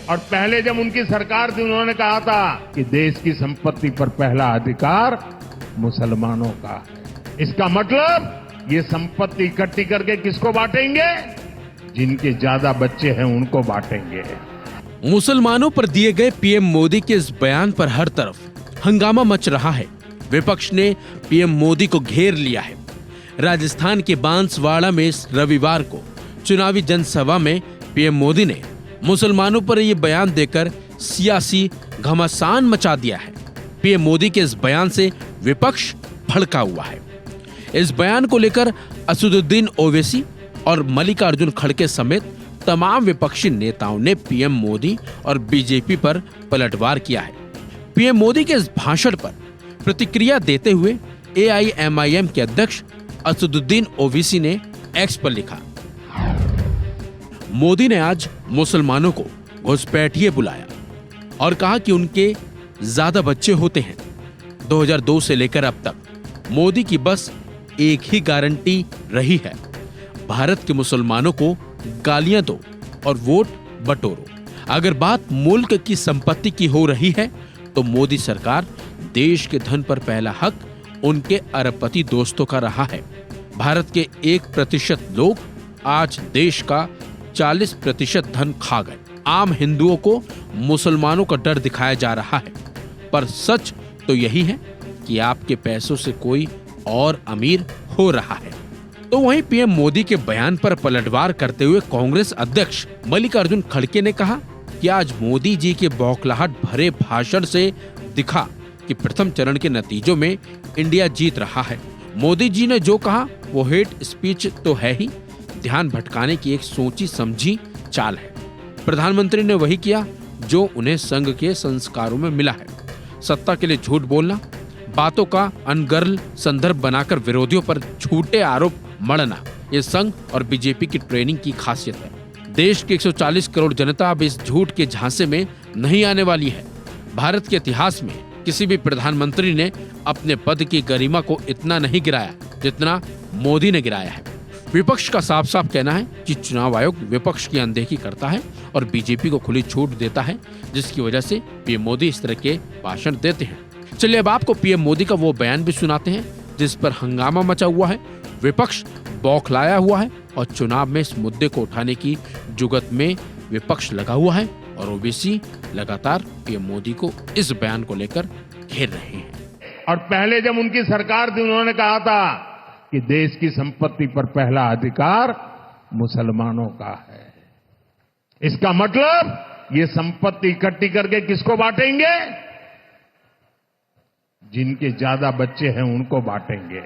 और पहले जब उनकी सरकार थी उन्होंने कहा था कि देश की संपत्ति पर पहला अधिकार मुसलमानों का है। इसका मतलब ये संपत्ति इकट्ठी करके किसको बांटेंगे? जिनके ज्यादा बच्चे हैं उनको बांटेंगे। मुसलमानों पर दिए गए पीएम मोदी के इस बयान पर हर तरफ हंगामा मच रहा है। विपक्ष ने पीएम मोदी को घेर लिया है। राजस्थान के बांसवाड़ा में इस रविवार को चुनावी जनसभा में पीएम मोदी ने मुसलमानों पर यह बयान देकर सियासी घमासान मचा दिया है। पीएम मोदी के इस बयान से विपक्ष भड़का हुआ है। इस बयान को लेकर असदुद्दीन ओवैसी और मल्लिकार्जुन खड़गे समेत तमाम विपक्षी नेताओं ने पीएम मोदी और बीजेपी पर पलटवार किया है। पीएम मोदी के इस भाषण पर प्रतिक्रिया देते हुए एआईएमआईएम के अध्यक्ष असदुद्दीन ओवैसी ने एक्स पर लिखा, मोदी ने आज मुसलमानों को घुसपैठिए बुलाया और कहा कि उनके ज्यादा बच्चे होते हैं। 2002 से लेकर अब तक मोदी की बस एक ही गारंटी रही है, भारत के मुसलमानों को गालियां दो और वोट बटोरो। अगर बात मुल्क की संपत्ति की हो रही है तो मोदी सरकार देश के धन पर पहला हक उनके अरबपति दोस्तों का रहा है। भारत के 1% लोग आज देश का 40% धन खा गए। आम हिंदुओं को मुसलमानों का डर दिखाया जा रहा है, पर सच तो यही है कि आपके पैसों से कोई और अमीर हो रहा है। तो वहीं पीएम मोदी के बयान पर पलटवार करते हुए कांग्रेस अध्यक्ष मल्लिकार्जुन खड़गे ने कहा कि आज मोदी जी के बौखलाहट भरे भाषण से दिखा कि प्रथम चरण के नतीजों में इंडिया जीत रहा है। मोदी जी ने जो कहा वो हेट स्पीच तो है ही, ध्यान भटकाने की एक सोची समझी चाल है। प्रधानमंत्री ने वही किया जो उन्हें संघ के संस्कारों में मिला है। सत्ता के लिए झूठ बोलना, बातों का अनर्गल संदर्भ बनाकर विरोधियों पर झूठे आरोप मढ़ना, ये संघ और बीजेपी की ट्रेनिंग की खासियत है। देश की 140 करोड़ जनता अब इस झूठ के झांसे में नहीं आने वाली है। भारत के इतिहास में किसी भी प्रधानमंत्री ने अपने पद की गरिमा को इतना नहीं गिराया जितना मोदी ने गिराया है। विपक्ष का साफ साफ कहना है कि चुनाव आयोग विपक्ष की अनदेखी करता है और बीजेपी को खुली छूट देता है, जिसकी वजह से पीएम मोदी इस तरह के भाषण देते हैं। चलिए अब आपको पीएम मोदी का वो बयान भी सुनाते हैं जिस पर हंगामा मचा हुआ है, विपक्ष बौखलाया हुआ है और चुनाव में इस मुद्दे को उठाने की जुगत में विपक्ष लगा हुआ है और ओवैसी लगातार पीएम मोदी को इस बयान को लेकर घेर रहे हैं। और पहले जब उनकी सरकार थी उन्होंने कहा था कि देश की संपत्ति पर पहला अधिकार मुसलमानों का है। इसका मतलब ये संपत्ति इकट्ठी करके किसको बांटेंगे? जिनके ज्यादा बच्चे हैं उनको बांटेंगे।